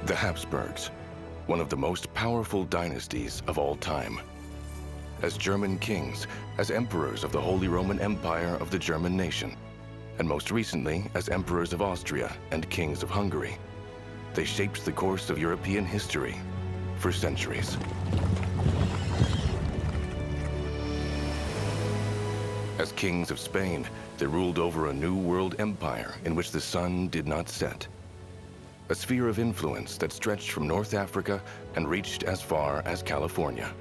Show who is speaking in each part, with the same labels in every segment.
Speaker 1: The Habsburgs, one of the most powerful dynasties of all time. As German kings, as emperors of the Holy Roman Empire of the German nation, and most recently as emperors of Austria and kings of Hungary, they shaped the course of European history for centuries. As kings of Spain, they ruled over a new world empire in which the sun did not set. A sphere of influence that stretched from North Africa and reached as far as California.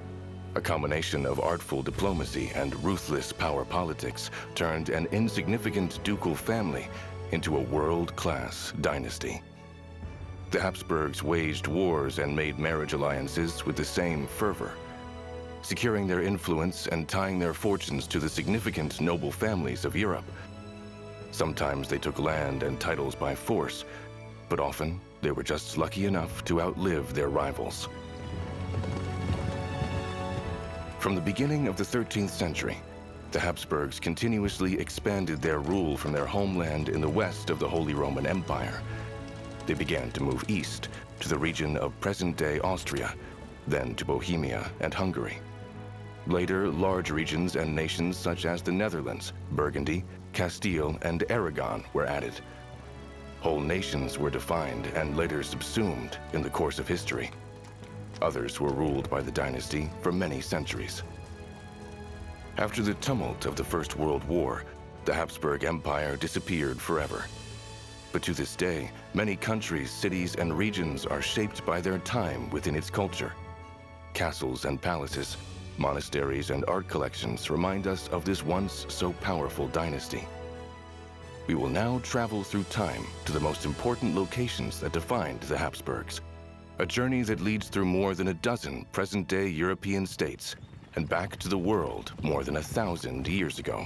Speaker 1: A combination of artful diplomacy and ruthless power politics turned an insignificant ducal family into a world-class dynasty. The Habsburgs waged wars and made marriage alliances with the same fervor, securing their influence and tying their fortunes to the significant noble families of Europe. Sometimes they took land and titles by force, but often they were just lucky enough to outlive their rivals. From the beginning of the 13th century, the Habsburgs continuously expanded their rule from their homeland in the west of the Holy Roman Empire. They began to move east to the region of present-day Austria, then to Bohemia and Hungary. Later, large regions and nations such as the Netherlands, Burgundy, Castile, and Aragon were added. Whole nations were defined and later subsumed in the course of history. Others were ruled by the dynasty for many centuries. After the tumult of the First World War, the Habsburg Empire disappeared forever. But to this day, many countries, cities, and regions are shaped by their time within its culture. Castles and palaces, monasteries and art collections remind us of this once so powerful dynasty. We will now travel through time to the most important locations that defined the Habsburgs. A journey that leads through more than a dozen present-day European states and back to the world more than 1,000 years ago.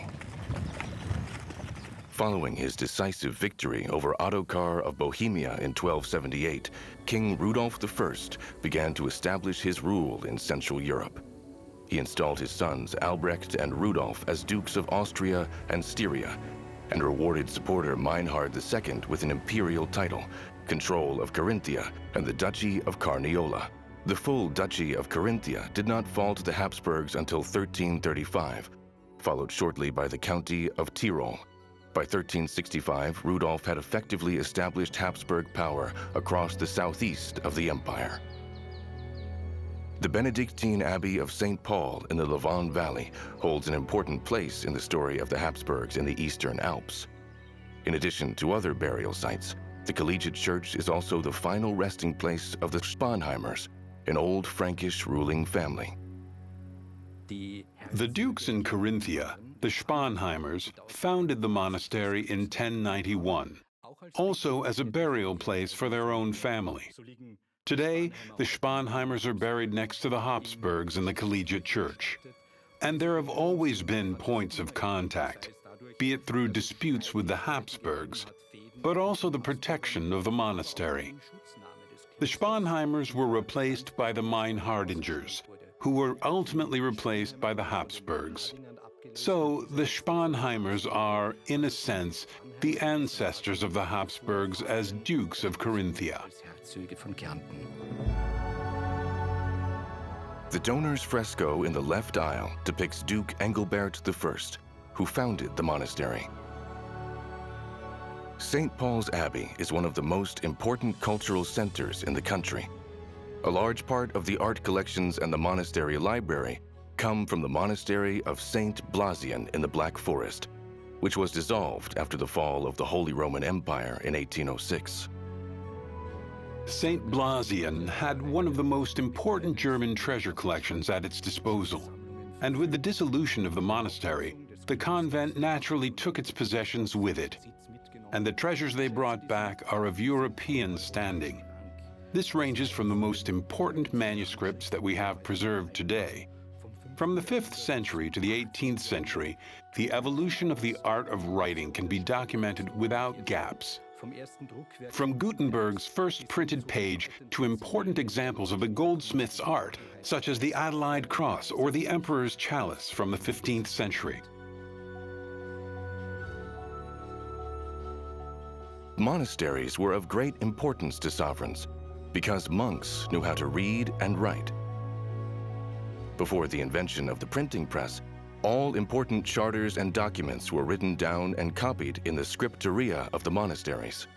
Speaker 1: Following his decisive victory over Ottokar of Bohemia in 1278, King Rudolf I began to establish his rule in Central Europe. He installed his sons Albrecht and Rudolf as Dukes of Austria and Styria, and rewarded supporter Meinhard II with an imperial title, control of Carinthia, and the Duchy of Carniola. The full Duchy of Carinthia did not fall to the Habsburgs until 1335, followed shortly by the County of Tyrol. By 1365, Rudolf had effectively established Habsburg power across the southeast of the empire. The Benedictine Abbey of St. Paul in the Levant Valley holds an important place in the story of the Habsburgs in the Eastern Alps. In addition to other burial sites, the Collegiate Church is also the final resting place of the Spanheimers, an old Frankish ruling family.
Speaker 2: The dukes in Carinthia, the Spanheimers, founded the monastery in 1091, also as a burial place for their own family. Today, the Spanheimers are buried next to the Habsburgs in the Collegiate Church. And there have always been points of contact, be it through disputes with the Habsburgs, but also the protection of the monastery. The Spanheimers were replaced by the Meinhardingers, who were ultimately replaced by the Habsburgs. So the Spanheimers are, in a sense, the ancestors of the Habsburgs as Dukes of Carinthia.
Speaker 1: The donor's fresco in the left aisle depicts Duke Engelbert I, who founded the monastery. St. Paul's Abbey is one of the most important cultural centers in the country. A large part of the art collections and the monastery library come from the monastery of St. Blasian in the Black Forest, which was dissolved after the fall of the Holy Roman Empire in 1806.
Speaker 2: St. Blasian had one of the most important German treasure collections at its disposal. And with the dissolution of the monastery, the convent naturally took its possessions with it. And the treasures they brought back are of European standing. This ranges from the most important manuscripts that we have preserved today. From the 5th century to the 18th century, the evolution of the art of writing can be documented without gaps. From Gutenberg's first printed page to important examples of the goldsmith's art, such as the Adelaide Cross or the Emperor's Chalice from the 15th century.
Speaker 1: Monasteries were of great importance to sovereigns because monks knew how to read and write. Before the invention of the printing press, all important charters and documents were written down and copied in the scriptoria of the monasteries.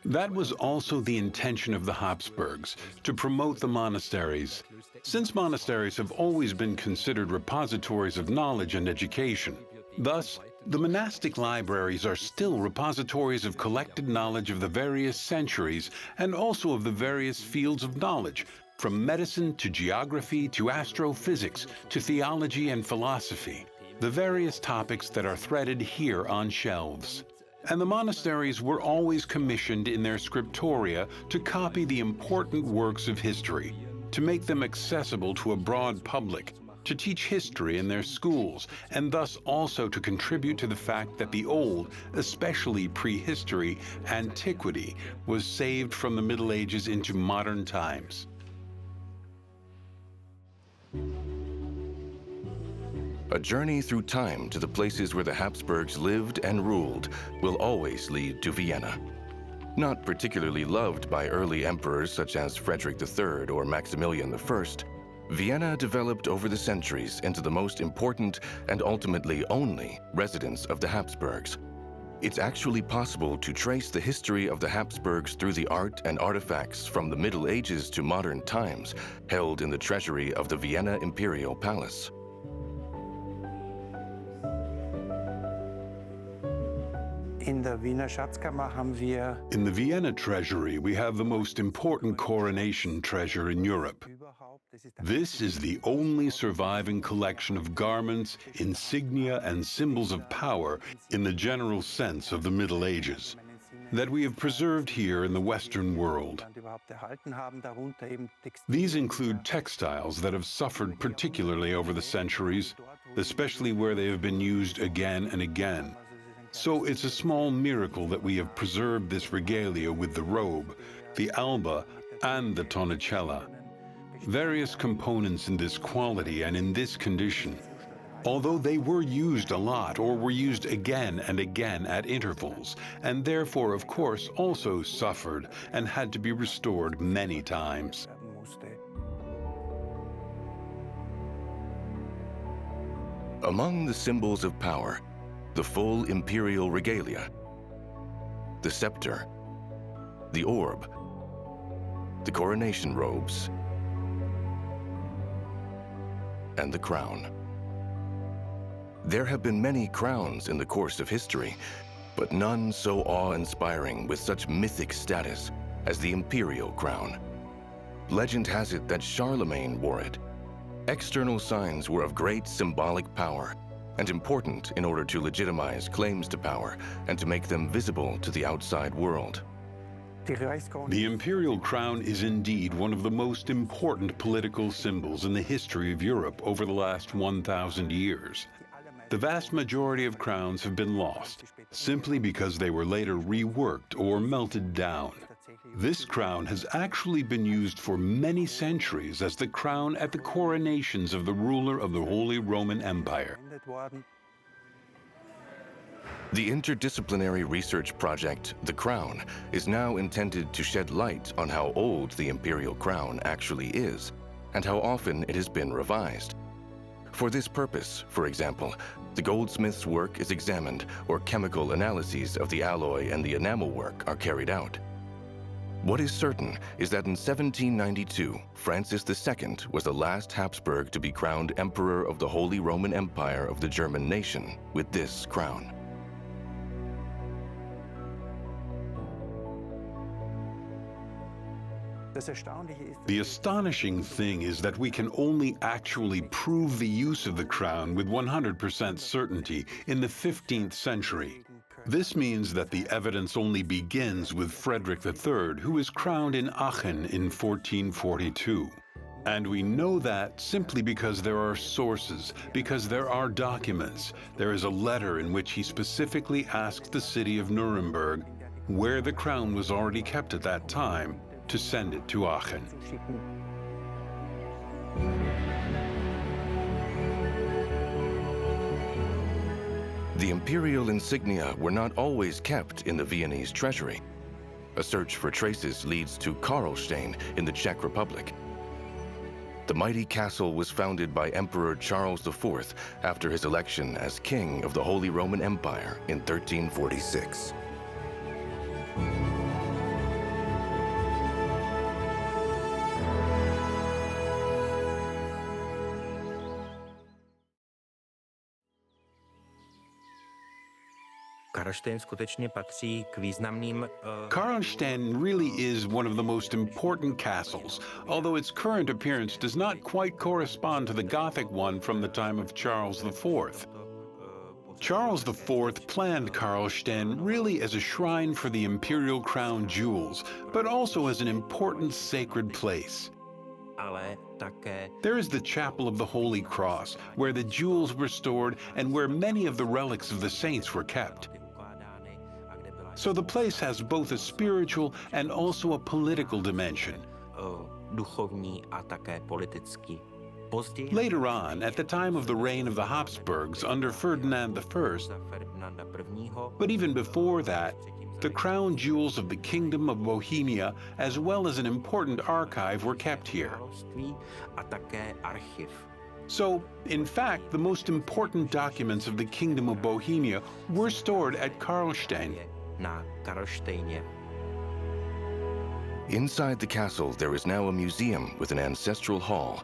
Speaker 2: That was also the intention of the Habsburgs, to promote the monasteries, since monasteries have always been considered repositories of knowledge and education. Thus, the monastic libraries are still repositories of collected knowledge of the various centuries and also of the various fields of knowledge, from medicine to geography to astrophysics to theology and philosophy, the various topics that are threaded here on shelves. And the monasteries were always commissioned in their scriptoria to copy the important works of history, to make them accessible to a broad public, to teach history in their schools, and thus also to contribute to the fact that the old, especially prehistory, antiquity, was saved from the Middle Ages into modern times.
Speaker 1: A journey through time to the places where the Habsburgs lived and ruled will always lead to Vienna. Not particularly loved by early emperors such as Frederick III or Maximilian I, Vienna developed over the centuries into the most important and ultimately only residence of the Habsburgs. It's actually possible to trace the history of the Habsburgs through the art and artifacts from the Middle Ages to modern times held in the treasury of the Vienna Imperial Palace.
Speaker 3: In the
Speaker 2: Vienna Treasury, we have the most important coronation treasure in Europe. This is the only surviving collection of garments, insignia, and symbols of power in the general sense of the Middle Ages that we have preserved here in the Western world. These include textiles that have suffered particularly over the centuries, especially where they have been used again and again. So it's a small miracle that we have preserved this regalia with the robe, the alba, and the tonicella. Various components in this quality and in this condition, although they were used a lot or were used again and again at intervals, and therefore, of course, also suffered and had to be restored many times.
Speaker 1: Among the symbols of power, the full imperial regalia, the scepter, the orb, the coronation robes, and the crown. There have been many crowns in the course of history, but none so awe-inspiring with such mythic status as the imperial crown. Legend has it that Charlemagne wore it. External signs were of great symbolic power and important in order to legitimize claims to power and to make them visible to the outside world.
Speaker 2: The imperial crown is indeed one of the most important political symbols in the history of Europe over the last 1,000 years. The vast majority of crowns have been lost, simply because they were later reworked or melted down. This crown has actually been used for many centuries as the crown at the coronations of the ruler of the Holy Roman Empire.
Speaker 1: The interdisciplinary research project, The Crown, is now intended to shed light on how old the imperial crown actually is and how often it has been revised. For this purpose, for example, the goldsmith's work is examined or chemical analyses of the alloy and the enamel work are carried out. What is certain is that in 1792, Francis II was the last Habsburg to be crowned Emperor of the Holy Roman Empire of the German nation with this crown.
Speaker 2: The astonishing thing is that we can only actually prove the use of the crown with 100% certainty in the 15th century. This means that the evidence only begins with Frederick III, who was crowned in Aachen in 1442. And we know that simply because there are sources, because there are documents. There is a letter in which he specifically asked the city of Nuremberg, where the crown was already kept at that time, to send it to Aachen. The
Speaker 1: imperial insignia were not always kept in the Viennese treasury. A search for traces leads to Karlstein in the Czech Republic. The mighty castle was founded by Emperor Charles IV after his election as King of the Holy Roman Empire in 1346.
Speaker 2: Karlstein really is one of the most important castles, although its current appearance does not quite correspond to the Gothic one from the time of Charles IV. Charles IV planned Karlstein really as a shrine for the imperial crown jewels, but also as an important sacred place. There is the Chapel of the Holy Cross, where the jewels were stored and where many of the relics of the saints were kept. So the place has both a spiritual and also a political dimension. Later on, at the time of the reign of the Habsburgs under Ferdinand I, but even before that, the crown jewels of the Kingdom of Bohemia, as well as an important archive, were kept here. So, in fact, the most important documents of the Kingdom of Bohemia were stored at Karlstein.
Speaker 1: Inside the castle, there is now a museum with an ancestral hall,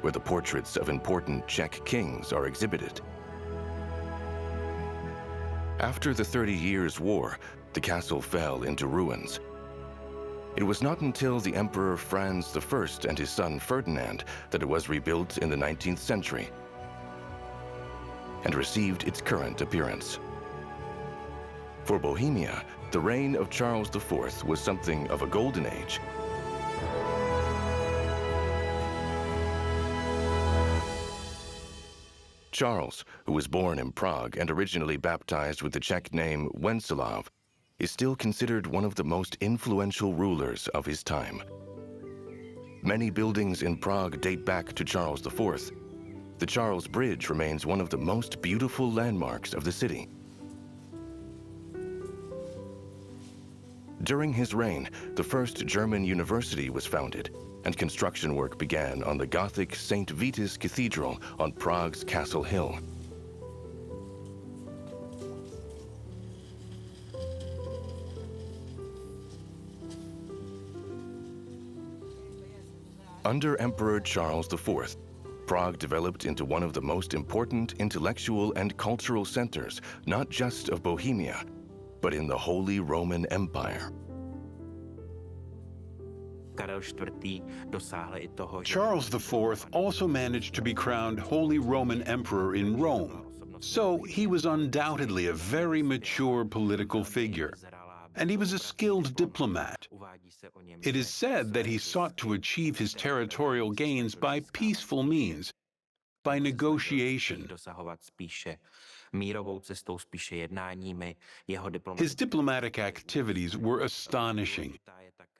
Speaker 1: where the portraits of important Czech kings are exhibited. After the 30 Years' War, the castle fell into ruins. It was not until the Emperor Franz I and his son Ferdinand that it was rebuilt in the 19th century and received its current appearance. For Bohemia, the reign of Charles IV was something of a golden age. Charles, who was born in Prague and originally baptized with the Czech name Wenceslav, is still considered one of the most influential rulers of his time. Many buildings in Prague date back to Charles IV. The Charles Bridge remains one of the most beautiful landmarks of the city. During his reign, the first German university was founded, and construction work began on the Gothic St. Vitus Cathedral on Prague's Castle Hill. Under Emperor Charles IV, Prague developed into one of the most important intellectual and cultural centers, not just of Bohemia, but in the Holy Roman Empire.
Speaker 2: Charles IV also managed to be crowned Holy Roman Emperor in Rome, so he was undoubtedly a very mature political figure, and he was a skilled diplomat. It is said that he sought to achieve his territorial gains by peaceful means, by negotiation. His diplomatic activities were astonishing.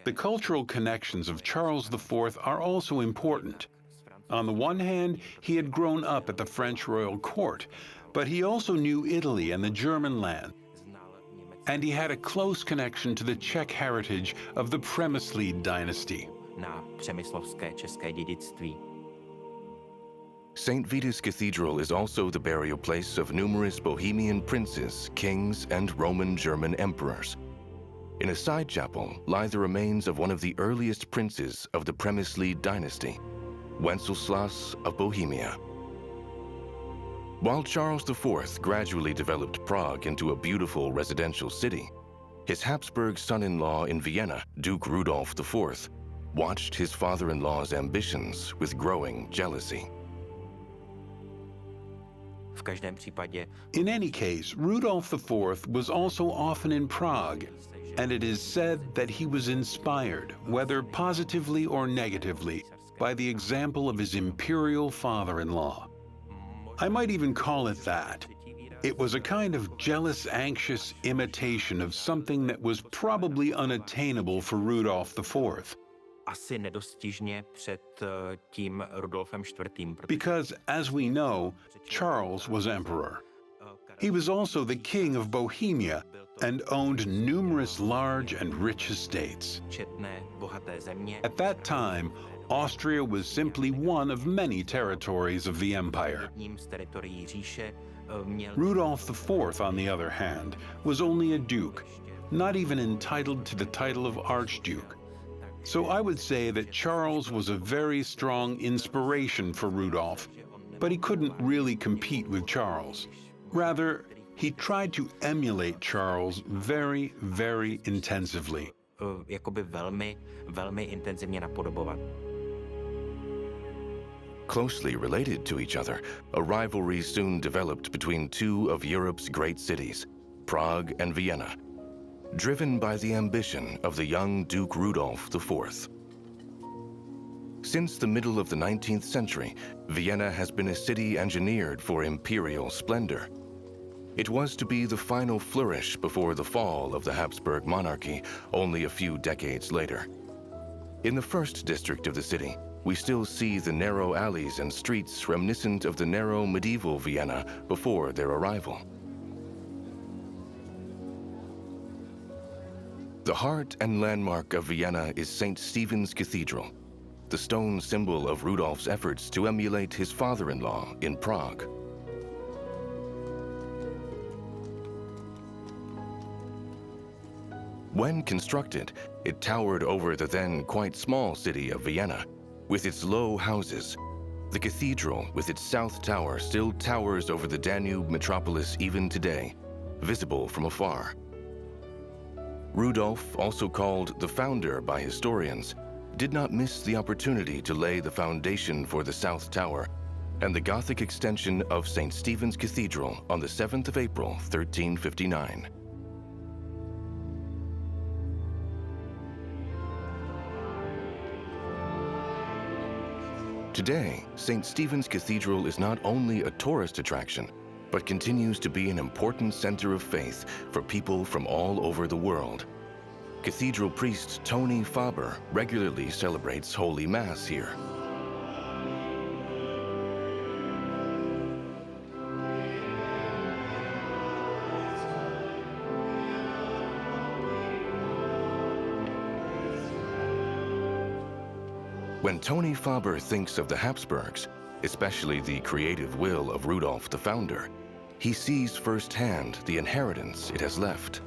Speaker 2: The cultural connections of Charles IV are also important. On the one hand, he had grown up at the French royal court, but he also knew Italy and the German land. And he had a close connection to the Czech heritage of the Přemysliv dynasty.
Speaker 1: St. Vitus Cathedral is also the burial place of numerous Bohemian princes, kings, and Roman German emperors. In a side chapel lie the remains of one of the earliest princes of the Přemysliv dynasty, Wenceslaus of Bohemia. While Charles IV gradually developed Prague into a beautiful residential city, his Habsburg son-in-law in Vienna, Duke Rudolf IV, watched his father-in-law's ambitions with growing jealousy.
Speaker 2: In any case, Rudolf IV was also often in Prague, and it is said that he was inspired, whether positively or negatively, by the example of his imperial father-in-law. I might even call it that. It was a kind of jealous, anxious imitation of something that was probably unattainable for Rudolf IV. Because, as we know, Charles was emperor. He was also the king of Bohemia and owned numerous large and rich estates. At that time, Austria was simply one of many territories of the empire. Rudolf IV, on the other hand, was only a duke, not even entitled to the title of archduke. So I would say that Charles was a very strong inspiration for Rudolf, but he couldn't really compete with Charles. Rather, he tried to emulate Charles very, very intensively.
Speaker 1: Closely related to each other, a rivalry soon developed between two of Europe's great cities, Prague and Vienna, driven by the ambition of the young Duke Rudolf IV. Since the middle of the 19th century, Vienna has been a city engineered for imperial splendor. It was to be the final flourish before the fall of the Habsburg monarchy only a few decades later. In the first district of the city, we still see the narrow alleys and streets reminiscent of the narrow medieval Vienna before their arrival. The heart and landmark of Vienna is St. Stephen's Cathedral, the stone symbol of Rudolf's efforts to emulate his father-in-law in Prague. When constructed, it towered over the then quite small city of Vienna. With its low houses, the cathedral with its south tower still towers over the Danube metropolis even today, visible from afar. Rudolf, also called the Founder by historians, did not miss the opportunity to lay the foundation for the South Tower and the Gothic extension of St. Stephen's Cathedral on the 7th of April, 1359. Today, St. Stephen's Cathedral is not only a tourist attraction, but continues to be an important center of faith for people from all over the world. Cathedral priest Tony Faber regularly celebrates Holy Mass here. When Tony Faber thinks of the Habsburgs, especially the creative will of Rudolf the Founder, he sees firsthand the inheritance it has left.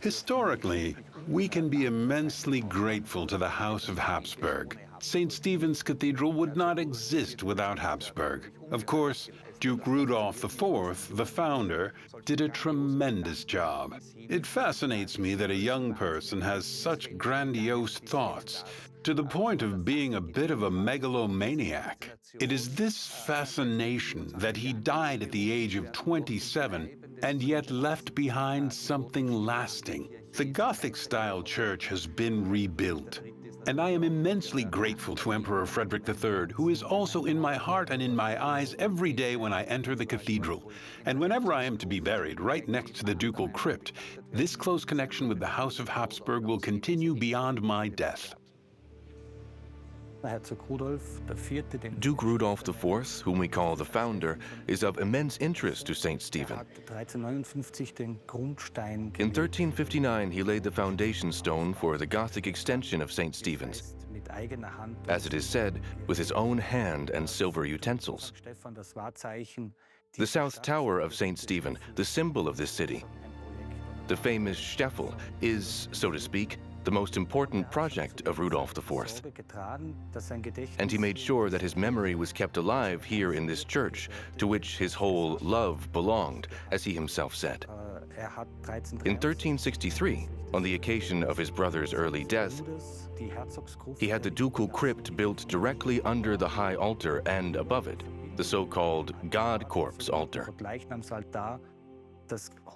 Speaker 2: Historically, we can be immensely grateful to the House of Habsburg. St. Stephen's Cathedral would not exist without Habsburg. Of course, Duke Rudolf IV, the founder, did a tremendous job. It fascinates me that a young person has such grandiose thoughts, to the point of being a bit of a megalomaniac. It is this fascination that he died at the age of 27 and yet left behind something lasting. The Gothic-style church has been rebuilt, and I am immensely grateful to Emperor Frederick III, who is also in my heart and in my eyes every day when I enter the cathedral. And whenever I am to be buried right next to the ducal crypt, this close connection with the House of Habsburg will continue beyond my death.
Speaker 1: Duke Rudolf IV, whom we call the Founder, is of immense interest to St. Stephen. In 1359, he laid the foundation stone for the Gothic extension of St. Stephen's, as it is said, with his own hand and silver utensils. The South Tower of St. Stephen, the symbol of this city, the famous Staffel, is, so to speak, the most important project of Rudolf IV. And he made sure that his memory was kept alive here in this church, to which his whole love belonged, as he himself said. In 1363, on the occasion of his brother's early death, he had the ducal crypt built directly under the high altar and above it, the so-called God Corpse altar,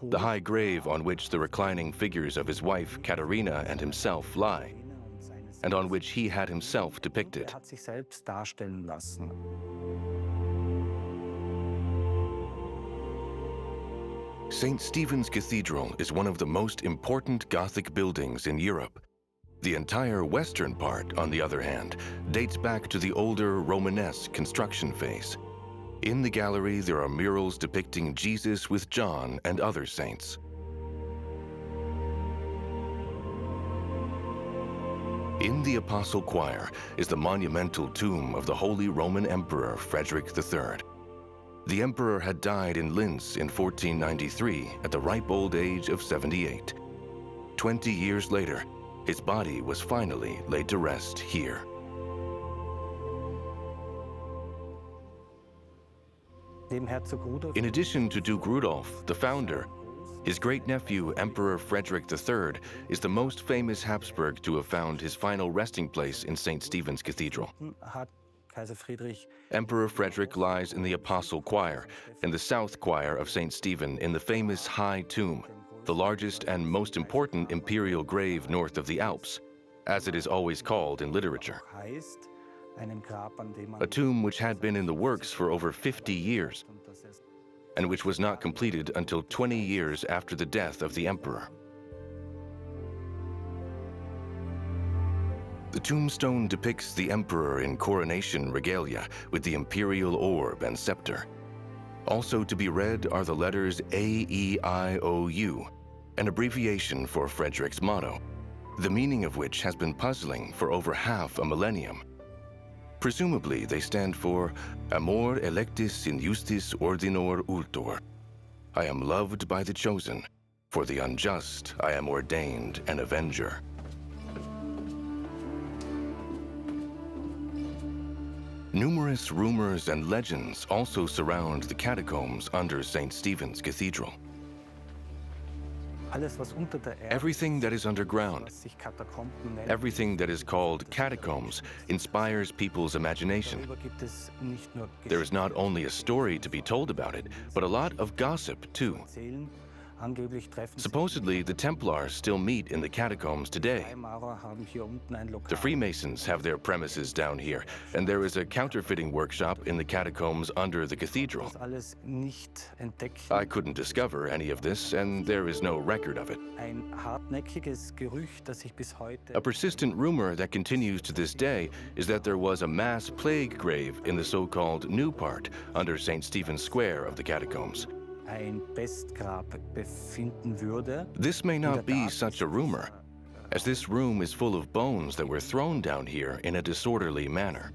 Speaker 1: the high grave on which the reclining figures of his wife Katharina and himself lie, and on which he had himself depicted. St. Stephen's Cathedral is one of the most important Gothic buildings in Europe. The entire western part, on the other hand, dates back to the older Romanesque construction phase. In the gallery, there are murals depicting Jesus with John and other saints. In the Apostle Choir is the monumental tomb of the Holy Roman Emperor Frederick III. The emperor had died in Linz in 1493 at the ripe old age of 78. 20 years later, his body was finally laid to rest here. In addition to Duke Rudolf, the founder, his great-nephew, Emperor Frederick III, is the most famous Habsburg to have found his final resting place in St. Stephen's Cathedral. Emperor Frederick lies in the Apostle Choir and the South Choir of St. Stephen in the famous High Tomb, the largest and most important imperial grave north of the Alps, as it is always called in literature. A tomb which had been in the works for over 50 years and which was not completed until 20 years after the death of the emperor. The tombstone depicts the emperor in coronation regalia with the imperial orb and scepter. Also to be read are the letters A-E-I-O-U, an abbreviation for Frederick's motto, the meaning of which has been puzzling for over half a millennium. Presumably, they stand for Amor electis in justis ordinor ultor. I am loved by the chosen. For the unjust, I am ordained an avenger. Numerous rumors and legends also surround the catacombs under St. Stephen's Cathedral. Everything that is underground, everything that is called catacombs, inspires people's imagination. There is not only a story to be told about it, but a lot of gossip too. Supposedly, the Templars still meet in the catacombs today. The Freemasons have their premises down here, and there is a counterfeiting workshop in the catacombs under the cathedral. I couldn't discover any of this, and there is no record of it. A persistent rumor that continues to this day is that there was a mass plague grave in the so-called new part under St. Stephen's Square of the catacombs. This may not be such a rumor, as this room is full of bones that were thrown down here in a disorderly manner.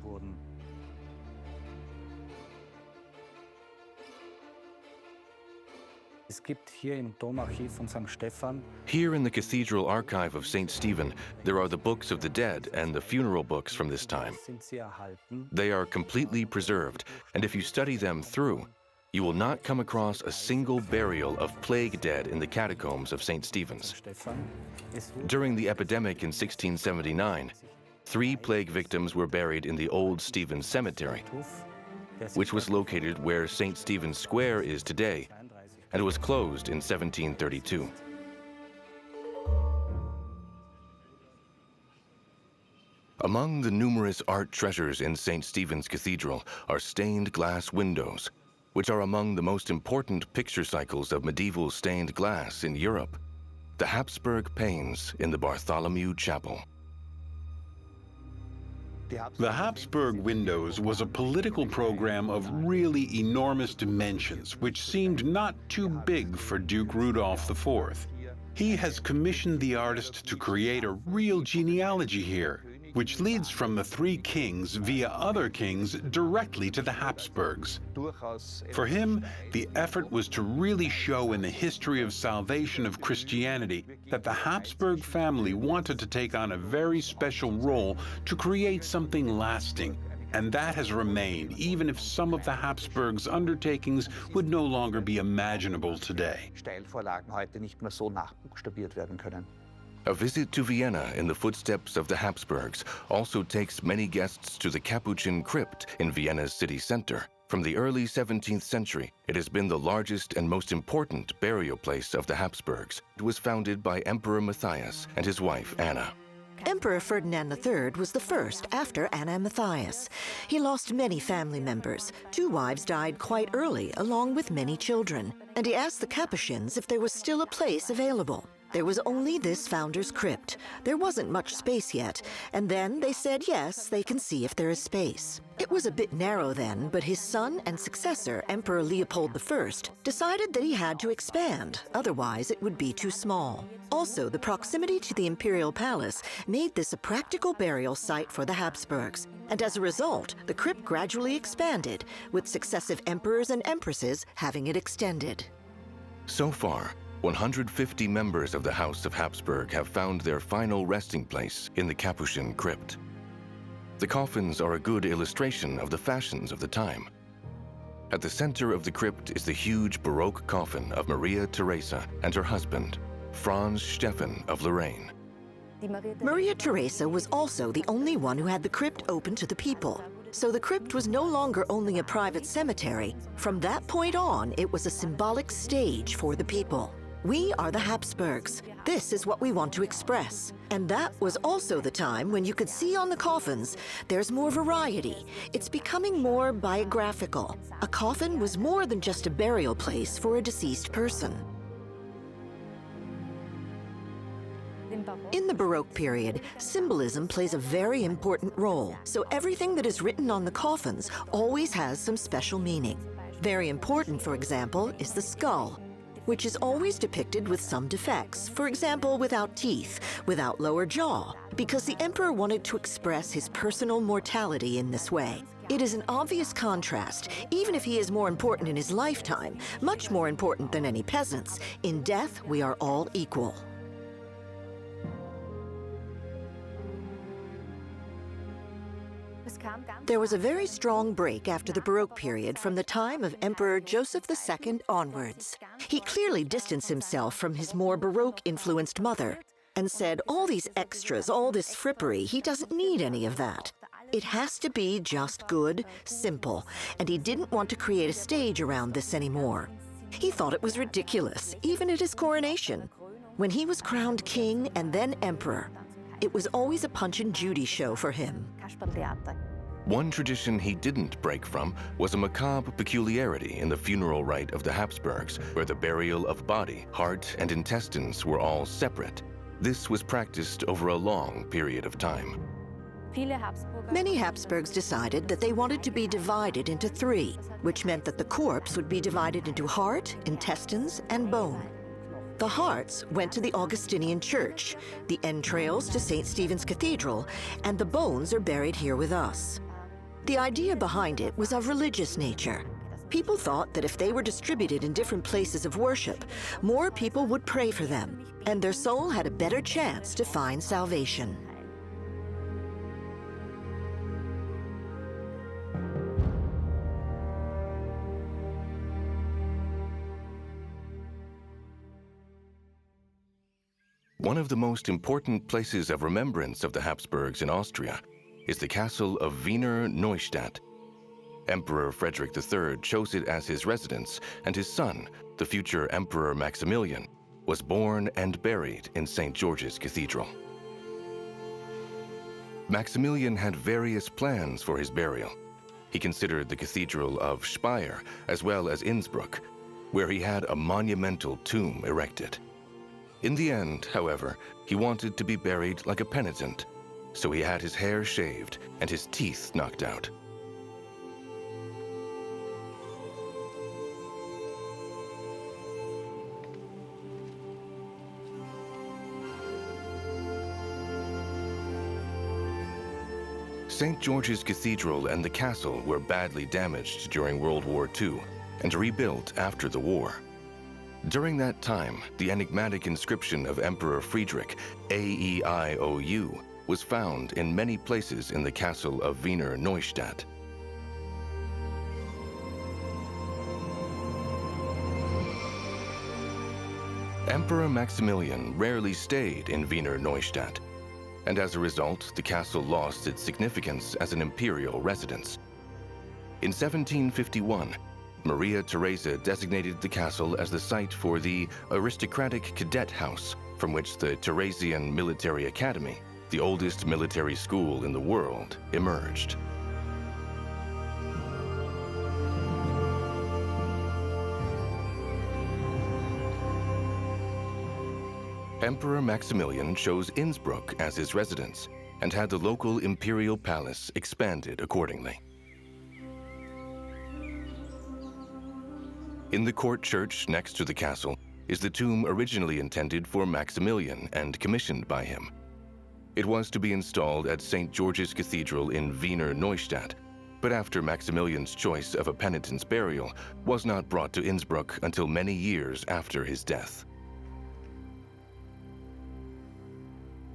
Speaker 1: Here in the Cathedral Archive of St. Stephen, there are the books of the dead and the funeral books from this time. They are completely preserved, and if you study them through, you will not come across a single burial of plague dead in the catacombs of St. Stephen's. During the epidemic in 1679, 3 plague victims were buried in the old Stephen's Cemetery, which was located where St. Stephen's Square is today, and was closed in 1732. Among the numerous art treasures in St. Stephen's Cathedral are stained glass windows, which are among the most important picture cycles of medieval stained glass in Europe. The Habsburg panes in the Bartholomew Chapel.
Speaker 2: The Habsburg windows was a political program of really enormous dimensions, which seemed not too big for Duke Rudolf IV. He has commissioned the artist to create a real genealogy here, which leads from the 3 kings via other kings directly to the Habsburgs. For him, the effort was to really show in the history of salvation of Christianity that the Habsburg family wanted to take on a very special role to create something lasting, and that has remained, even if some of the Habsburgs' undertakings would no longer be imaginable today.
Speaker 1: A visit to Vienna in the footsteps of the Habsburgs also takes many guests to the Capuchin Crypt in Vienna's city center. From the early 17th century, it has been the largest and most important burial place of the Habsburgs. It was founded by Emperor Matthias and his wife, Anna.
Speaker 4: Emperor Ferdinand III was the first after Anna and Matthias. He lost many family members. 2 wives died quite early, along with many children. And he asked the Capuchins if there was still a place available. There was only this founder's crypt. There wasn't much space yet, and then they said yes, they can see if there is space. It was a bit narrow then, but his son and successor, Emperor Leopold I, decided that he had to expand, otherwise it would be too small. Also, the proximity to the Imperial Palace made this a practical burial site for the Habsburgs, and as a result, the crypt gradually expanded, with successive emperors and empresses having it extended.
Speaker 1: So far, 150 members of the House of Habsburg have found their final resting place in the Capuchin Crypt. The coffins are a good illustration of the fashions of the time. At the center of the crypt is the huge Baroque coffin of Maria Theresa and her husband, Franz Stephan of Lorraine.
Speaker 4: Maria Theresa was also the only one who had the crypt open to the people. So the crypt was no longer only a private cemetery. From that point on, it was a symbolic stage for the people. We are the Habsburgs. This is what we want to express. And that was also the time when you could see on the coffins, there's more variety. It's becoming more biographical. A coffin was more than just a burial place for a deceased person. In the Baroque period, symbolism plays a very important role, so everything that is written on the coffins always has some special meaning. Very important, for example, is the skull, which is always depicted with some defects, for example, without teeth, without lower jaw, because the emperor wanted to express his personal mortality in this way. It is an obvious contrast. Even if he is more important in his lifetime, much more important than any peasants, in death we are all equal. There was a very strong break after the Baroque period from the time of Emperor Joseph II onwards. He clearly distanced himself from his more Baroque-influenced mother and said, all these extras, all this frippery, he doesn't need any of that. It has to be just good, simple, and he didn't want to create a stage around this anymore. He thought it was ridiculous, even at his coronation. When he was crowned king and then emperor, it was always a Punch and Judy show for him.
Speaker 1: One tradition he didn't break from was a macabre peculiarity in the funeral rite of the Habsburgs, where the burial of body, heart, and intestines were all separate. This was practiced over a long period of time.
Speaker 4: Many Habsburgs decided that they wanted to be divided into three, which meant that the corpse would be divided into heart, intestines, and bone. The hearts went to the Augustinian Church, the entrails to St. Stephen's Cathedral, and the bones are buried here with us. The idea behind it was of religious nature. People thought that if they were distributed in different places of worship, more people would pray for them, and their soul had a better chance to find salvation.
Speaker 1: One of the most important places of remembrance of the Habsburgs in Austria is the castle of Wiener Neustadt. Emperor Frederick III chose it as his residence, and his son, the future Emperor Maximilian, was born and buried in St. George's Cathedral. Maximilian had various plans for his burial. He considered the Cathedral of Speyer as well as Innsbruck, where he had a monumental tomb erected. In the end, however, he wanted to be buried like a penitent, so he had his hair shaved and his teeth knocked out. St. George's Cathedral and the castle were badly damaged during World War II and rebuilt after the war. During that time, the enigmatic inscription of Emperor Friedrich, AEIOU, was found in many places in the castle of Wiener Neustadt. Emperor Maximilian rarely stayed in Wiener Neustadt, and as a result, the castle lost its significance as an imperial residence. In 1751, Maria Theresa designated the castle as the site for the aristocratic cadet house, from which the Theresian Military Academy, the oldest military school in the world, emerged. Emperor Maximilian chose Innsbruck as his residence and had the local imperial palace expanded accordingly. In the court church next to the castle is the tomb originally intended for Maximilian and commissioned by him. It was to be installed at St. George's Cathedral in Wiener Neustadt, but after Maximilian's choice of a penitent's burial was not brought to Innsbruck until many years after his death.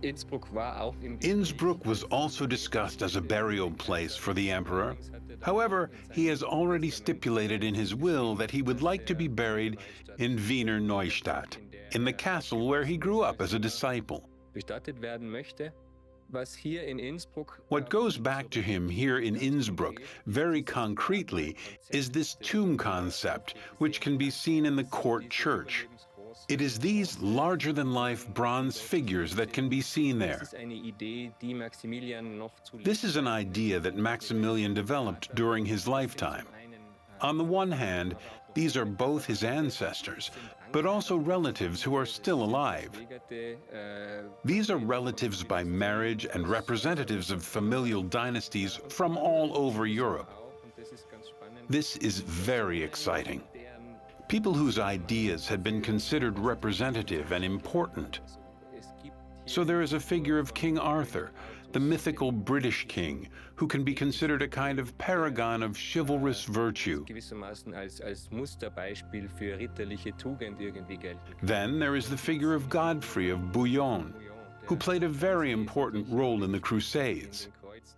Speaker 2: Innsbruck was also discussed as a burial place for the emperor. However, he has already stipulated in his will that he would like to be buried in Wiener Neustadt, in the castle where he grew up as a disciple. What goes back to him here in Innsbruck very concretely is this tomb concept, which can be seen in the court church. It is these larger-than-life bronze figures that can be seen there. This is an idea that Maximilian developed during his lifetime. On the one hand, these are both his ancestors, but also relatives who are still alive. These are relatives by marriage and representatives of familial dynasties from all over Europe. This is very exciting. People whose ideas had been considered representative and important. So there is a figure of King Arthur, the mythical British king, who can be considered a kind of paragon of chivalrous virtue. Then there is the figure of Godfrey of Bouillon, who played a very important role in the Crusades,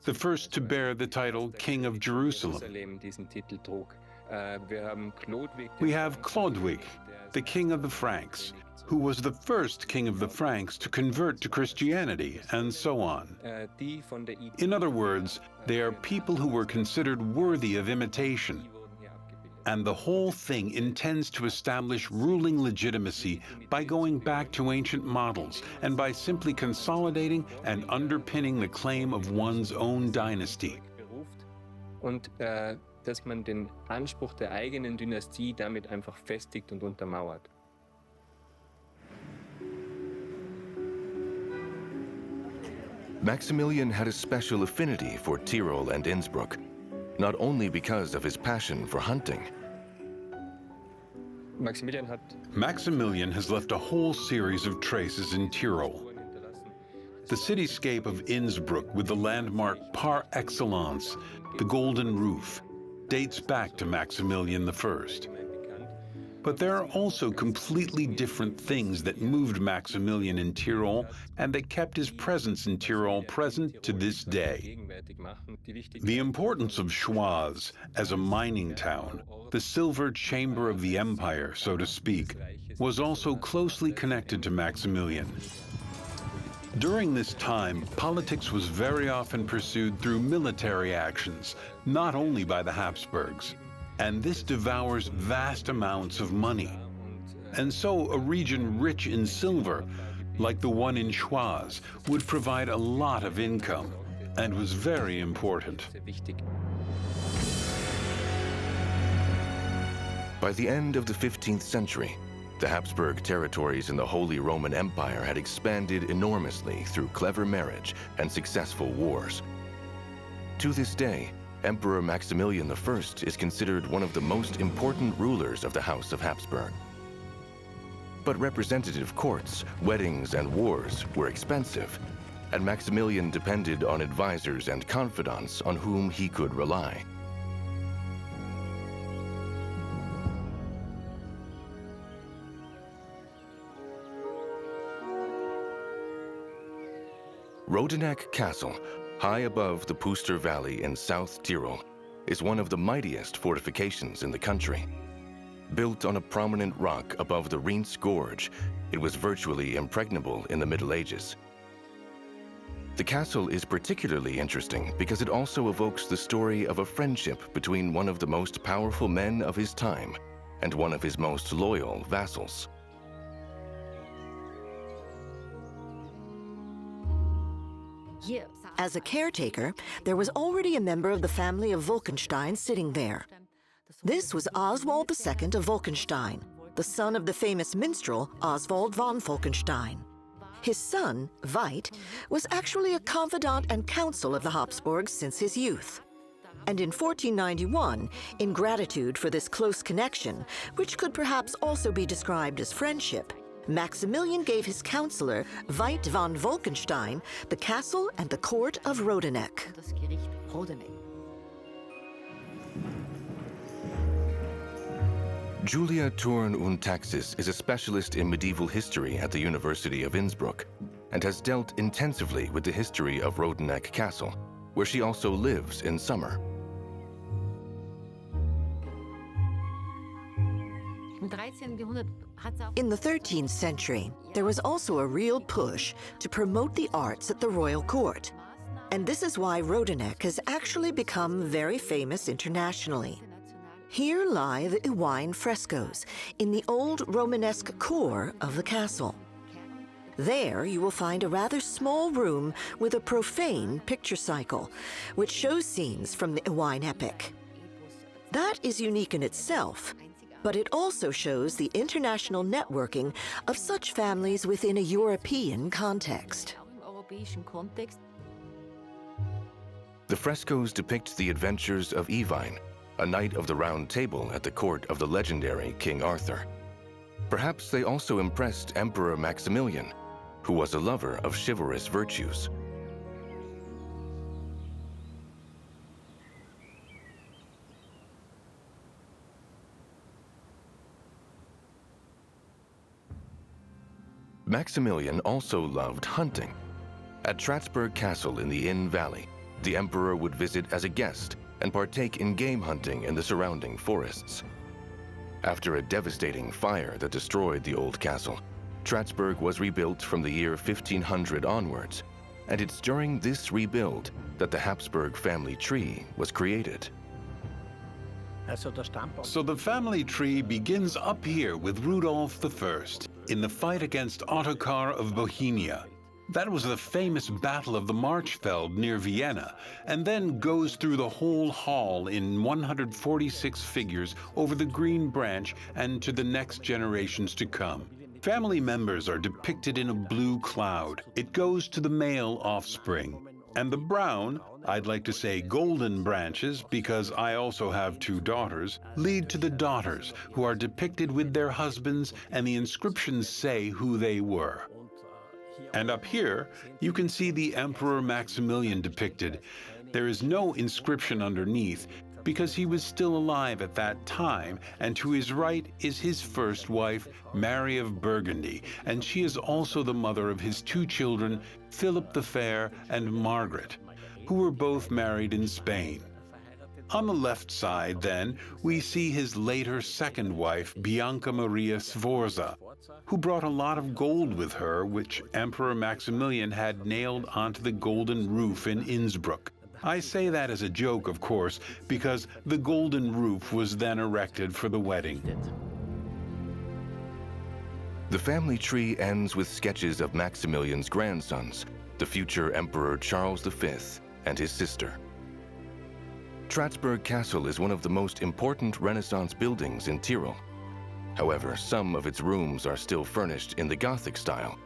Speaker 2: the first to bear the title King of Jerusalem. We have Chlodwig, the king of the Franks, who was the first king of the Franks to convert to Christianity, and so on. In other words, they are people who were considered worthy of imitation. And the whole thing intends to establish ruling legitimacy by going back to ancient models and by simply consolidating and underpinning the claim of one's own dynasty.
Speaker 5: Dass man den Anspruch der eigenen Dynastie damit einfach festigt und untermauert.
Speaker 1: Maximilian had a special affinity for Tyrol and Innsbruck, not only because of his passion for hunting. Maximilian has left a whole series of traces in Tyrol. The cityscape of Innsbruck with the landmark par excellence, the Golden Roof, dates back to Maximilian I. But there are also completely different things that moved Maximilian in Tyrol and that kept his presence in Tyrol present to this day. The importance of Schwaz as a mining town, the silver chamber of the empire, so to speak, was also closely connected to Maximilian. During this time, politics was very often pursued through military actions, not only by the Habsburgs. And this devours vast amounts of money. And so a region rich in silver, like the one in Schwaz, would provide a lot of income and was very important. By the end of the 15th century, the Habsburg territories in the Holy Roman Empire had expanded enormously through clever marriage and successful wars. To this day, Emperor Maximilian I is considered one of the most important rulers of the House of Habsburg. But representative courts, weddings, and wars were expensive, and Maximilian depended on advisors and confidants on whom he could rely. Rodeneck Castle, high above the Puster Valley in South Tyrol, is one of the mightiest fortifications in the country. Built on a prominent rock above the Rheims Gorge, it was virtually impregnable in the Middle Ages. The castle is particularly interesting because it also evokes the story of a friendship between one of the most powerful men of his time and one of his most loyal vassals.
Speaker 4: As a caretaker, there was already a member of the family of Wolkenstein sitting there. This was Oswald II of Wolkenstein, the son of the famous minstrel Oswald von Wolkenstein. His son, Veit, was actually a confidant and counsel of the Habsburgs since his youth. And in 1491, in gratitude for this close connection, which could perhaps also be described as friendship, Maximilian gave his counselor, Veit von Wolkenstein, the castle and the court of Rodeneck.
Speaker 1: Julia Thurn und Taxis is a specialist in medieval history at the University of Innsbruck and has dealt intensively with the history of Rodeneck Castle, where she also lives in summer.
Speaker 4: In the 13th century, there was also a real push to promote the arts at the royal court. And this is why Rodeneck has actually become very famous internationally. Here lie the Ewine frescoes in the old Romanesque core of the castle. There you will find a rather small room with a profane picture cycle, which shows scenes from the Ewine epic. That is unique in itself, but it also shows the international networking of such families within a European context.
Speaker 1: The frescoes depict the adventures of Ewine, a knight of the Round Table at the court of the legendary King Arthur. Perhaps they also impressed Emperor Maximilian, who was a lover of chivalrous virtues. Maximilian also loved hunting. At Tratzberg Castle in the Inn Valley, the emperor would visit as a guest and partake in game hunting in the surrounding forests. After a devastating fire that destroyed the old castle, Tratzberg was rebuilt from the year 1500 onwards, and it's during this rebuild that the Habsburg family tree was created.
Speaker 2: So the family tree begins up here with Rudolf I in the fight against Ottokar of Bohemia. That was the famous Battle of the Marchfeld near Vienna, and then goes through the whole hall in 146 figures over the Green Branch and to the next generations to come. Family members are depicted in a blue cloud. It goes to the male offspring. And the brown, I'd like to say golden branches, because I also have two daughters, lead to the daughters, who are depicted with their husbands, and the inscriptions say who they were. And up here, you can see the Emperor Maximilian depicted. There is no inscription underneath, because he was still alive at that time, and to his right is his first wife, Mary of Burgundy, and she is also the mother of his two children, Philip the Fair and Margaret, who were both married in Spain. On the left side, then, we see his later second wife, Bianca Maria Sforza, who brought a lot of gold with her, which Emperor Maximilian had nailed onto the golden roof in Innsbruck. I say that as a joke, of course, because the golden roof was then erected for the wedding.
Speaker 1: The family tree ends with sketches of Maximilian's grandsons, the future Emperor Charles V and his sister. Tratzberg Castle is one of the most important Renaissance buildings in Tyrol. However, some of its rooms are still furnished in the Gothic style,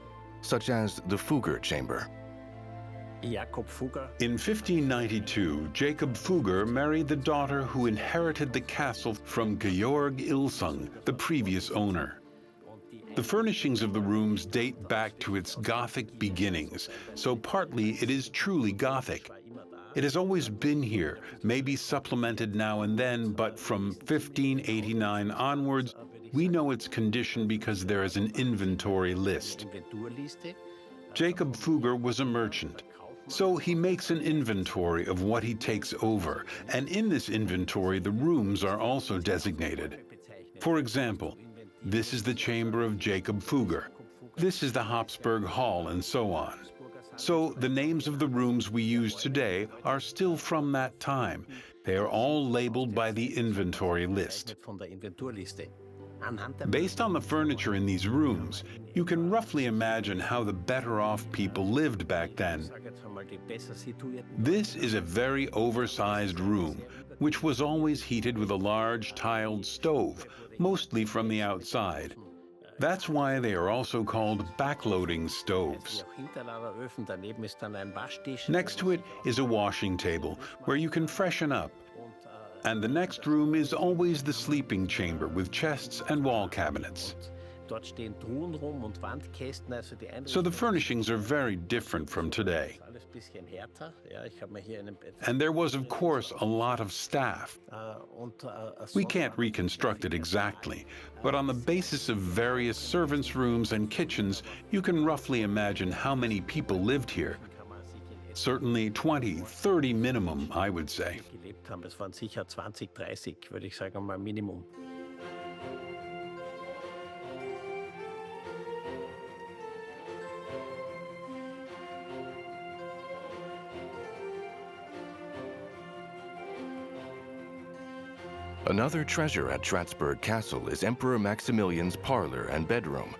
Speaker 1: such as the Fugger Chamber.
Speaker 2: In 1592, Jacob Fugger married the daughter who inherited the castle from Georg Ilsung, the previous owner. The furnishings of the rooms date back to its Gothic beginnings, so partly it is truly Gothic. It has always been here, maybe supplemented now and then, but from 1589 onwards, we know its condition because there is an inventory list. Jacob Fugger was a merchant, so he makes an inventory of what he takes over, and in this inventory the rooms are also designated. For example, this is the chamber of Jacob Fugger, this is the Habsburg Hall, and so on. So the names of the rooms we use today are still from that time. They are all labeled by the inventory list. Based on the furniture in these rooms, you can roughly imagine how the better-off people lived back then. This is a very oversized room, which was always heated with a large tiled stove, mostly from the outside. That's why they are also called backloading stoves. Next to it is a washing table where you can freshen up. And the next room is always the sleeping chamber with chests and wall cabinets. So the furnishings are very different from today. And there was, of course, a lot of staff. We can't reconstruct it exactly, but on the basis of various servants' rooms and kitchens, you can roughly imagine how many people lived here. Certainly 20, 30 minimum, I would say.
Speaker 6: Es waren sicher 20, 30, würde ich sagen, mal Minimum.
Speaker 1: Another treasure at Tratzberg Castle is Emperor Maximilian's parlor and bedroom.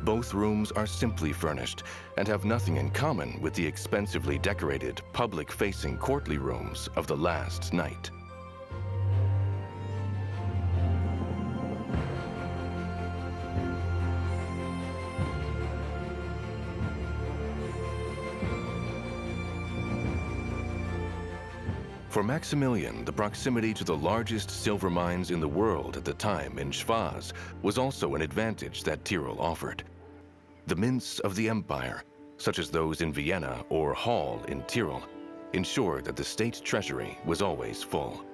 Speaker 1: Both rooms are simply furnished and have nothing in common with the expensively decorated, public-facing courtly rooms of the last night. For Maximilian, the proximity to the largest silver mines in the world at the time in Schwaz was also an advantage that Tyrol offered. The mints of the empire, such as those in Vienna or Hall in Tyrol, ensured that the state treasury was always full.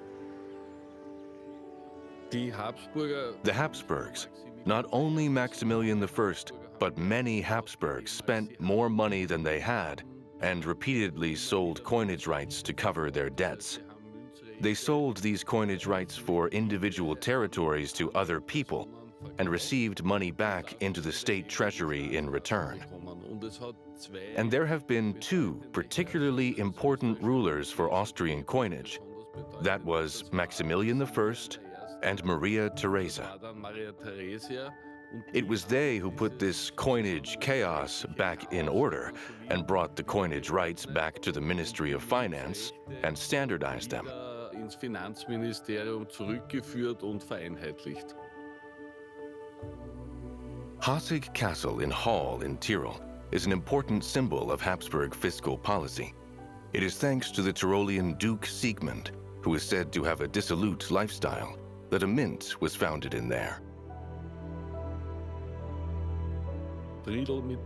Speaker 1: The Habsburgs, not only Maximilian I, but many Habsburgs spent more money than they had and repeatedly sold coinage rights to cover their debts. They sold these coinage rights for individual territories to other people and received money back into the state treasury in return. And there have been two particularly important rulers for Austrian coinage. That was Maximilian I and Maria Theresa. It was they who put this coinage chaos back in order and brought the coinage rights back to the Ministry of Finance and standardized them. Hastings Castle in Hall in Tyrol is an important symbol of Habsburg fiscal policy. It is thanks to the Tyrolean Duke Siegmund, who is said to have a dissolute lifestyle, that a mint was founded in there.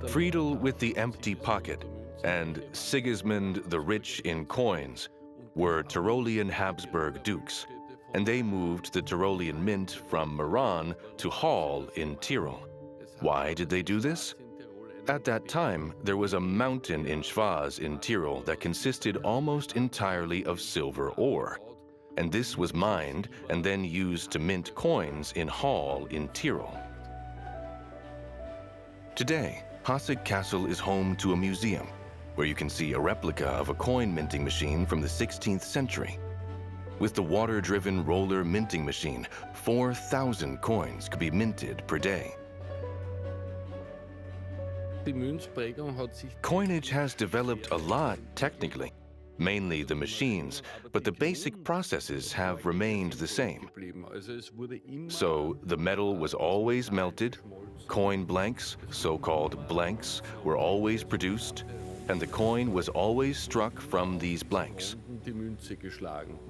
Speaker 1: Friedel with the empty pocket and Sigismund the rich in coins were Tyrolean Habsburg dukes, and they moved the Tyrolean mint from Meran to Hall in Tyrol. Why did they do this? At that time, there was a mountain in Schwaz in Tyrol that consisted almost entirely of silver ore, and this was mined and then used to mint coins in Hall in Tyrol. Today, Hastings Castle is home to a museum where you can see a replica of a coin minting machine from the 16th century. With the water-driven roller minting machine, 4,000 coins could be minted per day. Coinage has developed a lot technically, mainly the machines, but the basic processes have remained the same. So the metal was always melted, coin blanks, so-called blanks, were always produced, and the coin was always struck from these blanks.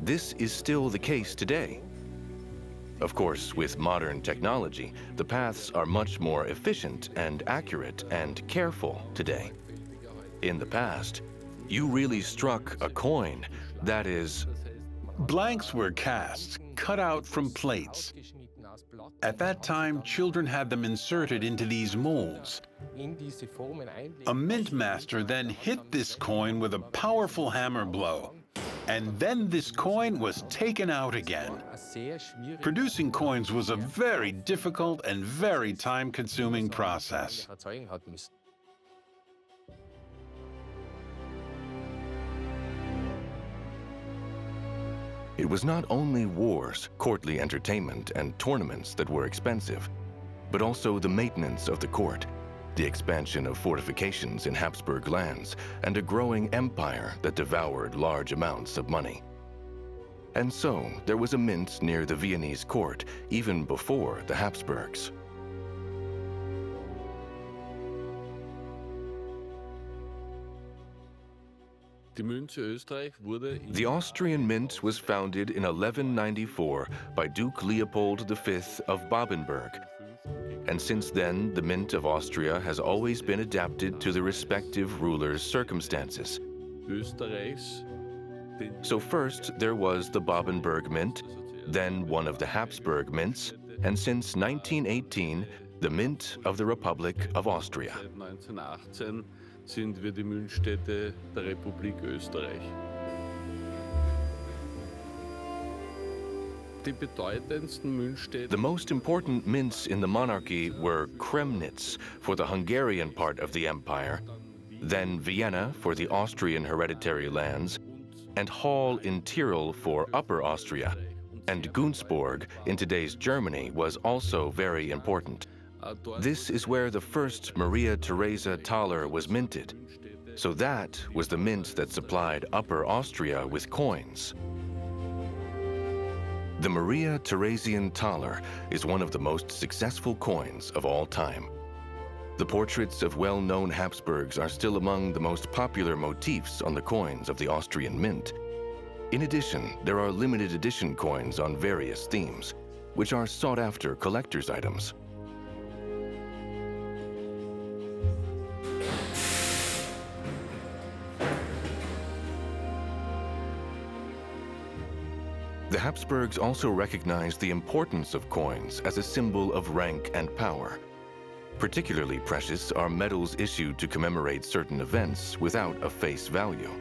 Speaker 1: This is still the case today. Of course, with modern technology, the paths are much more efficient and accurate and careful today. In the past, you really struck a coin, that is...
Speaker 2: Blanks were casts, cut out from plates. At that time, children had them inserted into these molds. A mint master then hit this coin with a powerful hammer blow, and then this coin was taken out again. Producing coins was a very difficult and very time-consuming process.
Speaker 1: It was not only wars, courtly entertainment, and tournaments that were expensive, but also the maintenance of the court, the expansion of fortifications in Habsburg lands, and a growing empire that devoured large amounts of money. And so there was a mint near the Viennese court, even before the Habsburgs. The Austrian mint was founded in 1194 by Duke Leopold V of Babenberg. And since then, the mint of Austria has always been adapted to the respective ruler's circumstances. So first there was the Babenberg mint, then one of the Habsburg mints, and since 1918, the Mint of the Republic of Austria.
Speaker 7: Sind wir die Münzstätte der Republik Österreich.
Speaker 1: The most important mints in the monarchy were Kremnitz for the Hungarian part of the empire, then Vienna for the Austrian hereditary lands, and Hall in Tyrol for Upper Austria, and Günzburg in today's Germany was also very important. This is where the first Maria Theresa thaler was minted, so that was the mint that supplied Upper Austria with coins. The Maria Theresian thaler is one of the most successful coins of all time. The portraits of well-known Habsburgs are still among the most popular motifs on the coins of the Austrian mint. In addition, there are limited edition coins on various themes, which are sought-after collector's items. The Habsburgs also recognized the importance of coins as a symbol of rank and power. Particularly precious are medals issued to commemorate certain events without a face value.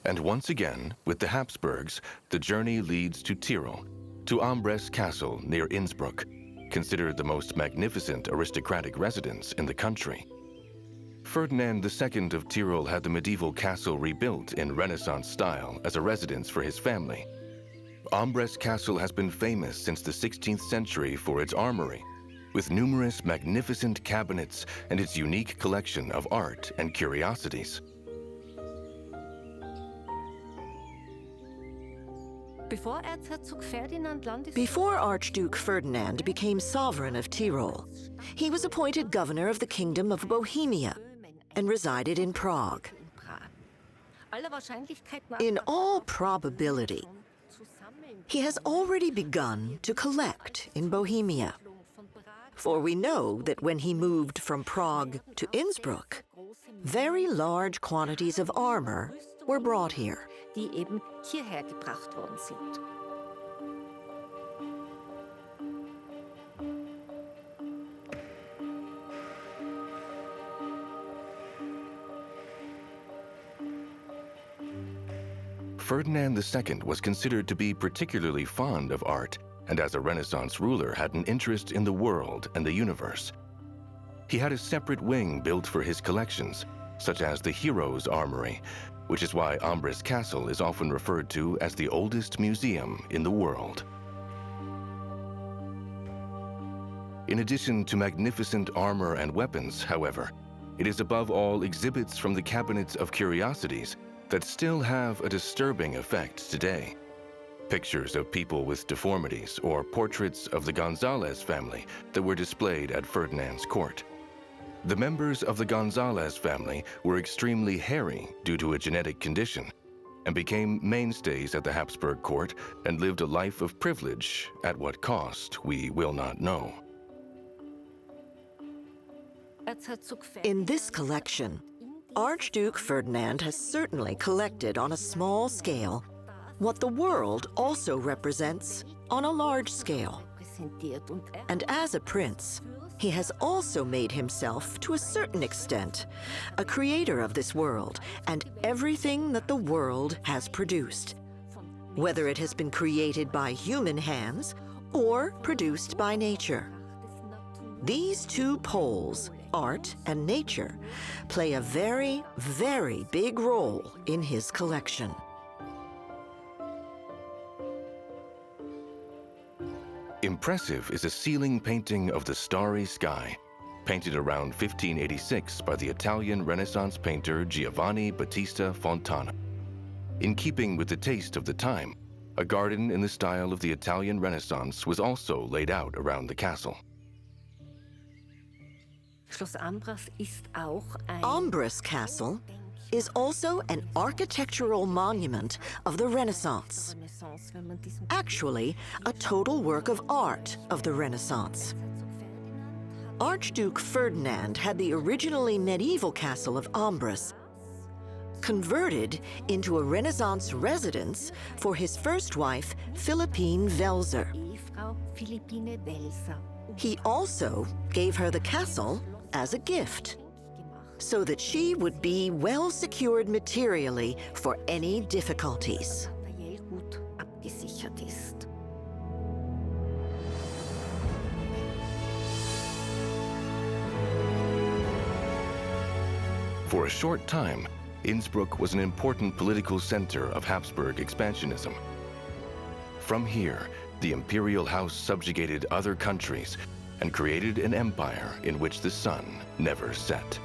Speaker 1: And once again, with the Habsburgs, the journey leads to Tyrol, to Ambras Castle near Innsbruck, considered the most magnificent aristocratic residence in the country. Ferdinand II of Tyrol had the medieval castle rebuilt in Renaissance style as a residence for his family. Ambras Castle has been famous since the 16th century for its armory, with numerous magnificent cabinets and its unique collection of art and curiosities.
Speaker 4: Before Archduke Ferdinand became sovereign of Tyrol, he was appointed governor of the Kingdom of Bohemia and resided in Prague. In all probability, he has already begun to collect in Bohemia. For we know that when he moved from Prague to Innsbruck, very large quantities of armor were brought here.
Speaker 8: Die eben hierher gebracht worden sind.
Speaker 1: Ferdinand II was considered to be particularly fond of art, and as a Renaissance ruler had an interest in the world and the universe. He had a separate wing built for his collections, such as the Heroes' Armory, which is why Ambras Castle is often referred to as the oldest museum in the world. In addition to magnificent armor and weapons, however, it is above all exhibits from the cabinets of curiosities that still have a disturbing effect today. Pictures of people with deformities or portraits of the Gonzalez family that were displayed at Ferdinand's court. The members of the Gonzalez family were extremely hairy due to a genetic condition and became mainstays at the Habsburg court and lived a life of privilege, at what cost we will not know.
Speaker 4: In this collection, Archduke Ferdinand has certainly collected on a small scale what the world also represents on a large scale. And as a prince, he has also made himself, to a certain extent, a creator of this world and everything that the world has produced, whether it has been created by human hands or produced by nature. These two poles, art and nature, play a very, very big role in his collection.
Speaker 1: Impressive is a ceiling painting of the starry sky, painted around 1586 by the Italian Renaissance painter Giovanni Battista Fontana. In keeping with the taste of the time, a garden in the style of the Italian Renaissance was also laid out around the castle.
Speaker 8: Schloss Ambras ist auch ein
Speaker 4: Ambras Castle is also an architectural monument of the Renaissance.
Speaker 8: Renaissance, wenn man diesen
Speaker 4: Actually, a total work of art of the Renaissance. Archduke Ferdinand had the originally medieval castle of Ambras converted into a Renaissance residence for his first wife, Philippine Welser.
Speaker 8: Ehefrau Philippine Welser
Speaker 4: He also gave her the castle as a gift,
Speaker 8: gemacht.
Speaker 4: so that she would be well secured materially for any difficulties.
Speaker 8: Materiell gut abgesichert ist.
Speaker 1: For a short time, Innsbruck was an important political center of Habsburg expansionism. From here, the imperial house subjugated other countries and created an empire in which the sun never set.